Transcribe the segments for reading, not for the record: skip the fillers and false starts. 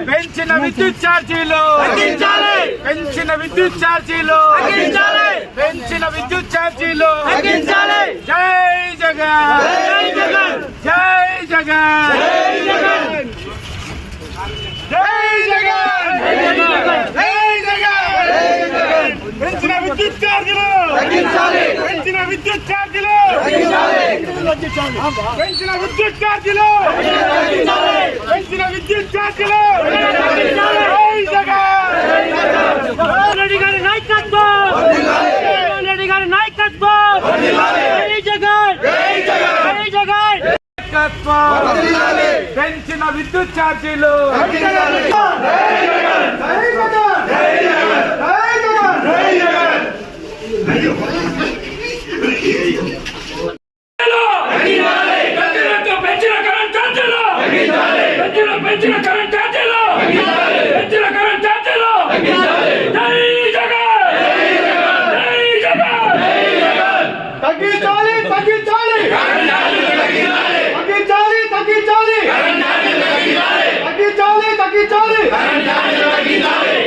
పెంచిన విద్యుత్ ఛార్జీలు పెంచిన విద్యుత్ ఛార్జీలు పెంచిన విద్యుత్ ఛార్జీలు జై జగన్ జై జగన్ జై జగన్ జై జగన్ పెంచిన విద్యుత్ ఛార్జీలు పెంచిన విద్యుత్ ఛార్జీలు పెంచిన విద్యుత్ ఛార్జీలు పెంచిన విద్యుత్ ఛార్జీలు జై జగన్ రెడ్డి గారి నాయకత్వం రెడ్డి గారి నాయకత్వం జై జగన్ జై జగన్ పెంచిన విద్యుత్ ఛార్జీలు పెంచిన కరెంట్ ఛార్జీలు పెంచిన కరెంట్ ఛార్జీలు జై జగన్ జై జగన్ తగ్గించాలి తగ్గించాలి తగ్గించాలి తగ్గించాలి తగ్గించాలి తగ్గించాలి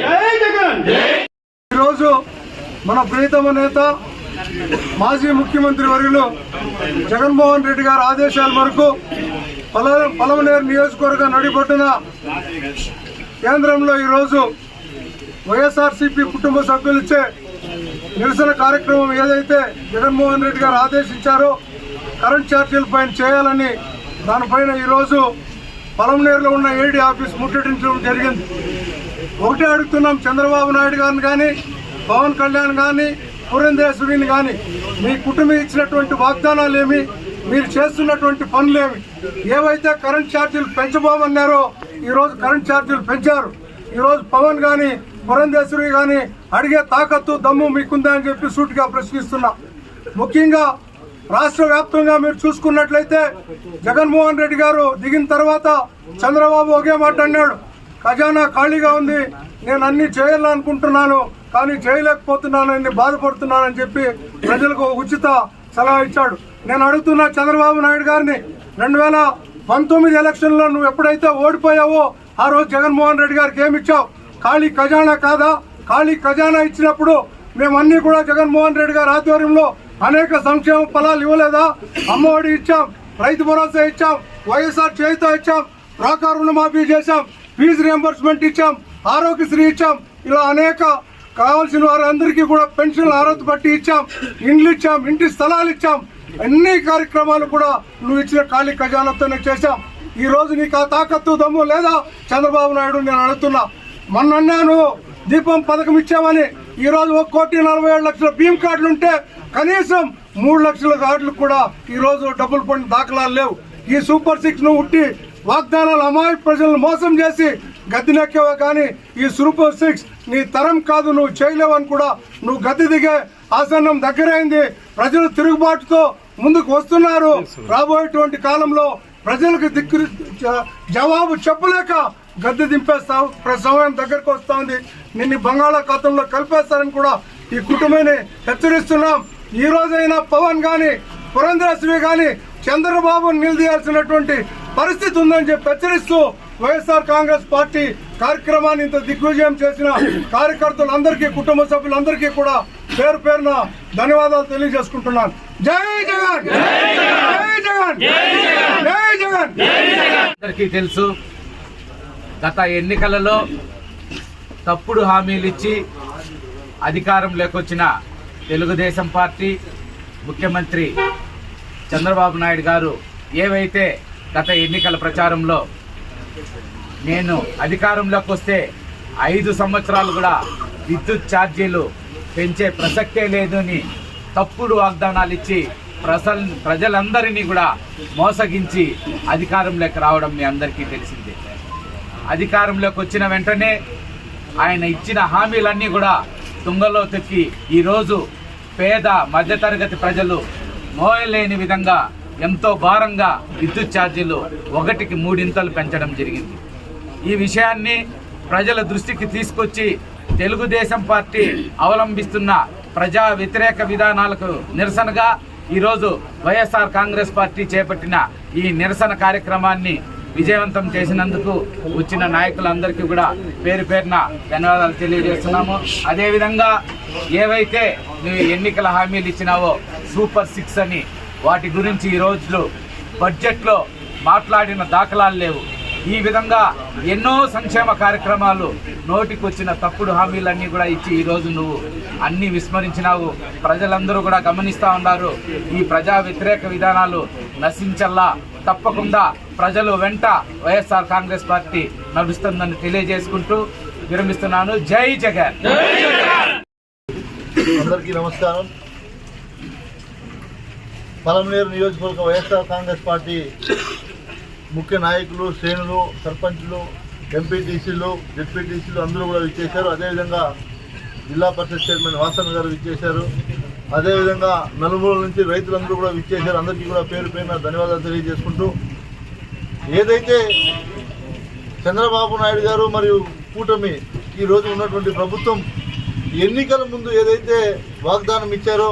జై జగన్. ఈరోజు మన ప్రియతమ నేత మాజీ ముఖ్యమంత్రి వర్యులు జగన్మోహన్ రెడ్డి గారి ఆదేశాల మేరకు పలమనేరు నియోజకవర్గ నడిబొడ్డున కేంద్రంలో ఈరోజు వైఎస్ఆర్సీపీ కుటుంబ సభ్యులిచ్చే నిరసన కార్యక్రమం ఏదైతే జగన్మోహన్ రెడ్డి గారు ఆదేశించారో కరెంట్ ఛార్జీల పైన చేయాలని దానిపైన ఈరోజు పలమనేరులో ఉన్న ఏడీ ఆఫీస్ ముట్టడించడం జరిగింది. ఒకటే అడుగుతున్నాం, చంద్రబాబు నాయుడు గారిని కానీ పవన్ కళ్యాణ్ కానీ పురంధేశ్వరిని కానీ మీ కుటుంబం ఇచ్చినటువంటి వాగ్దానాలు ఏమి, మీరు చేస్తున్నటువంటి పనులేమి, ఏవైతే కరెంట్ ఛార్జీలు పెంచబోమన్నారో ఈరోజు కరెంట్ ఛార్జీలు పెంచారు. ఈరోజు పవన్ కానీ పురంధేశ్వరి కానీ అడిగే తాకత్తు దమ్ము మీకుందా అని చెప్పి సూటిగా ప్రశ్నిస్తున్నా. ముఖ్యంగా రాష్ట్ర వ్యాప్తంగా మీరు చూసుకున్నట్లయితే జగన్మోహన్ రెడ్డి గారు దిగిన తర్వాత చంద్రబాబు ఒకే మాట అన్నాడు, ఖజానా ఖాళీగా ఉంది, నేను అన్ని చేయాలనుకుంటున్నాను కానీ చేయలేకపోతున్నానని బాధపడుతున్నానని చెప్పి ప్రజలకు ఉచిత సలహా ఇచ్చాడు. నేను అడుగుతున్నా చంద్రబాబు నాయుడు గారిని, 2019 ఎలక్షన్లో నువ్వు ఎప్పుడైతే ఓడిపోయావో ఆ రోజు జగన్మోహన్ రెడ్డి గారికి ఏమిచ్చావు? ఖాళీ ఖజానా కాదా? ఖాళీ ఖజానా ఇచ్చినప్పుడు మేమన్నీ కూడా జగన్మోహన్ రెడ్డి గారి ఆధ్వర్యంలో అనేక సంక్షేమ ఫలాలు ఇవ్వలేదా? అమ్మఒడి ఇచ్చాం, రైతు భరోసా ఇచ్చాం, వైఎస్ఆర్ చేయుత ఇచ్చాం, డ్వాక్రా రుణమాఫీ చేశాం, ఫీజు రియంబర్స్మెంట్ ఇచ్చాం, ఆరోగ్యశ్రీ ఇచ్చాం, ఇలా అనేక కావాల్సిన వారందరికీ కూడా పెన్షన్లు అర్హత బట్టి ఇచ్చాం, ఇండ్లు ఇచ్చాం, ఇంటి స్థలాలు ఇచ్చాం. అన్ని కార్యక్రమాలు కూడా నువ్వు ఇచ్చిన ఖాళీ ఖజానాతోనే చేశాం. ఈ రోజు నీకు ఆ తాకత్తు దమ్ము లేదా చంద్రబాబు నాయుడు? నేను అడుగుతున్నా. మొన్నన్నాను దీపం పథకం ఇచ్చామని, ఈ రోజు 1,47,00,000 భీమ్ కార్డులు ఉంటే కనీసం 3 లక్షల కార్డులు కూడా ఈ రోజు డబ్బులు పడిన దాఖలాలు లేవు. ఈ సూపర్ 6 ను ఉట్టి వాగ్దానాలు అమాయక ప్రజలను మోసం చేసి గద్దెనెక్కేవా కానీ ఈ సూపర్ 6 నీ తరం కాదు, నువ్వు చేయలేవని కూడా నువ్వు గద్దె దిగే ఆసన్నం దగ్గరైంది. ప్రజలు తిరుగుబాటుతో ముందుకు వస్తున్నారు. రాబోయేటువంటి కాలంలో ప్రజలకు జవాబు చెప్పలేక గద్దె దింపేస్తావు, సమయం దగ్గరకు వస్తా ఉంది, నిన్ను బంగాళాఖాతంలో కలిపేస్తారని కూడా ఈ కుటుంబాన్ని హెచ్చరిస్తున్నాం. ఈ రోజైనా పవన్ కానీ పురంధేశ్వరి కానీ చంద్రబాబును నిలదీయాల్సినటువంటి పరిస్థితి ఉందని చెప్పి హెచ్చరిస్తూ వైఎస్ఆర్ కాంగ్రెస్ పార్టీ కార్యక్రమాన్ని ఇంత దిగ్విజయం చేసిన కార్యకర్తలందరికీ, కుటుంబ సభ్యులందరికీ కూడా పేరు పేరున ధన్యవాదాలు తెలియజేసుకుంటున్నాను. జై జగన్ జై జగన్ జై జగన్. అందరికీ తెలుసు, గత ఎన్నికలలో తప్పుడు హామీలు ఇచ్చి అధికారంలోకి వచ్చిన తెలుగుదేశం పార్టీ ముఖ్యమంత్రి చంద్రబాబు నాయుడు గారు ఏవైతే గత ఎన్నికల ప్రచారంలో నేను అధికారంలోకి వస్తే 5 సంవత్సరాలు కూడా విద్యుత్ ఛార్జీలు పెంచే ప్రసక్తే లేదు అని తప్పుడు వాగ్దానాలు ఇచ్చి ప్రజలందరినీ కూడా మోసగించి అధికారంలోకి రావడం మీ అందరికీ తెలిసిందే. అధికారంలోకి వచ్చిన వెంటనే ఆయన ఇచ్చిన హామీలన్నీ కూడా తుంగలో తొక్కి ఈరోజు పేద మధ్యతరగతి ప్రజలు మోయలేని విధంగా ఎంతో భారంగా విద్యుత్ ఛార్జీలు 1కి 3 పెంచడం జరిగింది. ఈ విషయాన్ని ప్రజల దృష్టికి తీసుకొచ్చి తెలుగుదేశం పార్టీ అవలంబిస్తున్న ప్రజా వ్యతిరేక విధానాలకు నిరసనగా ఈరోజు వైఎస్ఆర్ కాంగ్రెస్ పార్టీ చేపట్టిన ఈ నిరసన కార్యక్రమాన్ని విజయవంతం చేసినందుకు వచ్చిన నాయకులందరికీ కూడా పేరు పేరున ధన్యవాదాలు తెలియజేస్తున్నాము. అదేవిధంగా ఏవైతే నువ్వు ఎన్నికల హామీలు ఇచ్చినావో సూపర్ 6 అని వాటి గురించి ఈ రోజులు బడ్జెట్లో మాట్లాడిన దాఖలాలు లేవు. ఈ విధంగా ఎన్నో సంక్షేమ కార్యక్రమాలు నోటికొచ్చిన తప్పుడు హామీలన్నీ కూడా ఇచ్చి ఈరోజు నువ్వు అన్నీ విస్మరించినావు. ప్రజలందరూ కూడా గమనిస్తూ ఉన్నారు. ఈ ప్రజా వ్యతిరేక విధానాలు నశించల్లా తప్పకుండా ప్రజలు వెంట వైఎస్ఆర్ కాంగ్రెస్ పార్టీ నడుస్తుందని తెలియజేసుకుంటూ విరమిస్తున్నాను. జై జగన్. అందరికీ నమస్కారం. పలమనేరు నియోజకవర్గ వైఎస్ఆర్ కాంగ్రెస్ పార్టీ ముఖ్య నాయకులు, శ్రేణులు, సర్పంచులు, ఎంపీటీసీలు, జెడ్పీటీసీలు అందరూ కూడా విచ్చేశారు. అదేవిధంగా జిల్లా పరిషత్ చైర్మన్ వాసన్ గారు విచ్చేశారు. అదేవిధంగా నలుమూల నుంచి రైతులందరూ కూడా విచ్చేశారు. అందరికీ కూడా పేరు పేరున ధన్యవాదాలు తెలియజేసుకుంటూ, ఏదైతే చంద్రబాబు నాయుడు గారు మరియు కూటమి ఈరోజు ఉన్నటువంటి ప్రభుత్వం ఎన్నికల ముందు ఏదైతే వాగ్దానం ఇచ్చారో,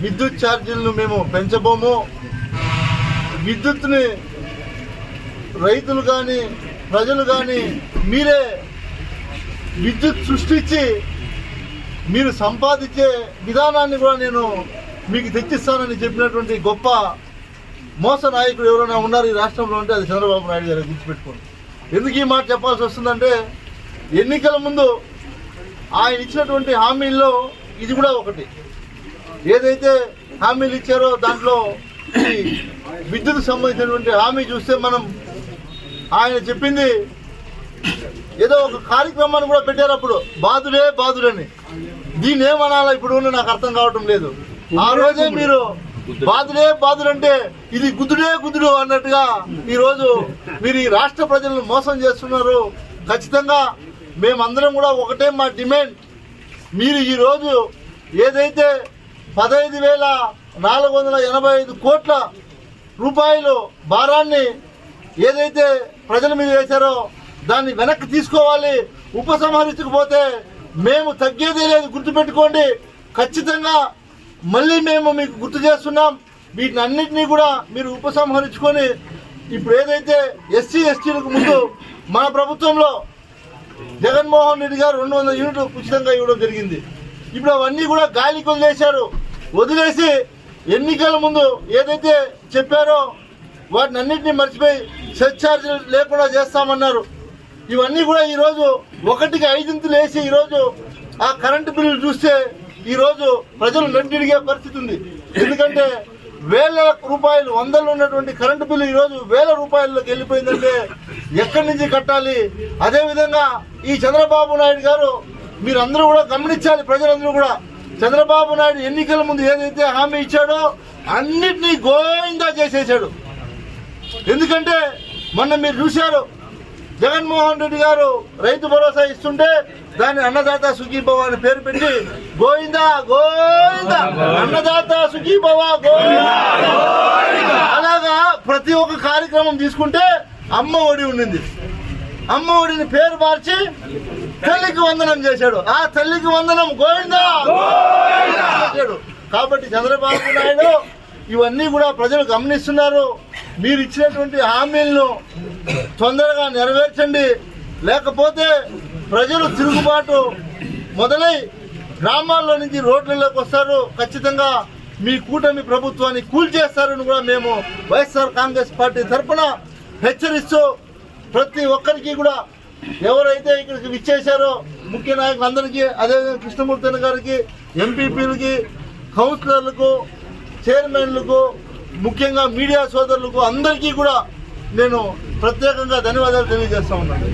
విద్యుత్ ఛార్జీలను మేము పెంచబోము, విద్యుత్ని రైతులు కానీ ప్రజలు కానీ మీరే విద్యుత్ సృష్టించి మీరు సంపాదించే విధానాన్ని కూడా నేను మీకు తెచ్చిస్తానని చెప్పినటువంటి గొప్ప మోస నాయకుడు ఎవరైనా ఉన్నారు ఈ రాష్ట్రంలో అంటే అది చంద్రబాబు నాయుడు గారు గుర్తుపెట్టుకోండి. ఎందుకు ఈ మాట చెప్పాల్సి వస్తుందంటే, ఎన్నికల ముందు ఆయన ఇచ్చినటువంటి హామీల్లో ఇది కూడా ఒకటి. ఏదైతే హామీలు ఇచ్చారో దాంట్లో ఈ విద్యుత్ సంబంధించినటువంటి హామీ చూస్తే మనం ఆయన చెప్పింది ఏదో ఒక కార్యక్రమాన్ని కూడా పెట్టారు. అప్పుడు బాధుడని దీన్ని ఏమనాలా ఇప్పుడు నాకు అర్థం కావటం లేదు. ఆ రోజే మీరు బాధుడంటే ఇది గుద్దుడు అన్నట్టుగా ఈరోజు మీరు ఈ రాష్ట్ర ప్రజలను మోసం చేస్తున్నారు. ఖచ్చితంగా మేమందరం కూడా ఒకటే మా డిమాండ్, మీరు ఈరోజు ఏదైతే 15,485 కోట్ల రూపాయలు భారాన్ని ఏదైతే ప్రజల మీద వేశారో దాన్ని వెనక్కి తీసుకోవాలి. ఉపసంహరించకపోతే మేము తగ్గేదే లేదు, గుర్తుపెట్టుకోండి. ఖచ్చితంగా మళ్ళీ మేము మీకు గుర్తు చేస్తున్నాం. వీటిని అన్నింటినీ కూడా మీరు ఉపసంహరించుకొని, ఇప్పుడు ఏదైతే ఎస్సీ ఎస్టీలకు ముందు మన ప్రభుత్వంలో జగన్మోహన్ రెడ్డి గారు 200 యూనిట్లు ఉచితంగా ఇవ్వడం జరిగింది. ఇప్పుడు అవన్నీ కూడా గాలికి వదిలేసి ఎన్నికల ముందు ఏదైతే చెప్పారో వాటిని అన్నింటినీ మర్చిపోయి సర్ఛార్జీలు లేకుండా చేస్తామన్నారు. ఇవన్నీ కూడా ఈరోజు 1కి 5 వేసి ఈరోజు ఆ కరెంటు బిల్లులు చూస్తే ఈరోజు ప్రజలు నెట్టిడిగే పరిస్థితి ఉంది. ఎందుకంటే వేల రూపాయలు, వందలు ఉన్నటువంటి కరెంటు బిల్లు ఈరోజు వేల రూపాయల్లోకి వెళ్ళిపోయిందంటే ఎక్కడి నుంచి కట్టాలి? అదేవిధంగా ఈ చంద్రబాబు నాయుడు గారు మీరందరూ కూడా గమనించాలి. ప్రజలందరూ కూడా చంద్రబాబు నాయుడు ఎన్నికల ముందు ఏదైతే హామీ ఇచ్చాడో అన్నిటినీ గోయిందా చేసేసాడు. ఎందుకంటే మొన్న మీరు చూశారు, జగన్మోహన్ రెడ్డి గారు రైతు భరోసా ఇస్తుంటే దాన్ని అన్నదాత సుఖీభవ అని పేరు పెట్టి గోయిందా అన్నదాత సుఖీభవ గోయిందా. అలాగా ప్రతి ఒక్క కార్యక్రమం తీసుకుంటే అమ్మ ఒడి ఉండింది. అమ్మ ఒడిని పేరు మార్చి తల్లికి వందనం చేశాడు. ఆ తల్లికి వందనం గోవిందా చేశాడు. కాబట్టి చంద్రబాబు నాయుడు ఇవన్నీ కూడా ప్రజలు గమనిస్తున్నారు. మీరు ఇచ్చినటువంటి హామీలను తొందరగా నెరవేర్చండి, లేకపోతే ప్రజలు తిరుగుబాటు మొదలై గ్రామాల్లో నుంచి రోడ్లలోకి వస్తారు. ఖచ్చితంగా మీ కూటమి ప్రభుత్వాన్ని కూల్చేస్తారని కూడా మేము వైఎస్ఆర్ కాంగ్రెస్ పార్టీ తరఫున హెచ్చరిస్తూ, ప్రతి ఒక్కరికి కూడా ఎవరైతే ఇక్కడికి విచ్చేశారో ముఖ్య నాయకులందరికీ, అదేవిధంగా కృష్ణమూర్తి గారికి, ఎంపీపీలకి, కౌన్సిలర్లకు, చైర్మన్లకు, ముఖ్యంగా మీడియా సోదరులకు అందరికీ కూడా నేను ప్రత్యేకంగా ధన్యవాదాలు తెలియజేస్తా ఉన్నాను.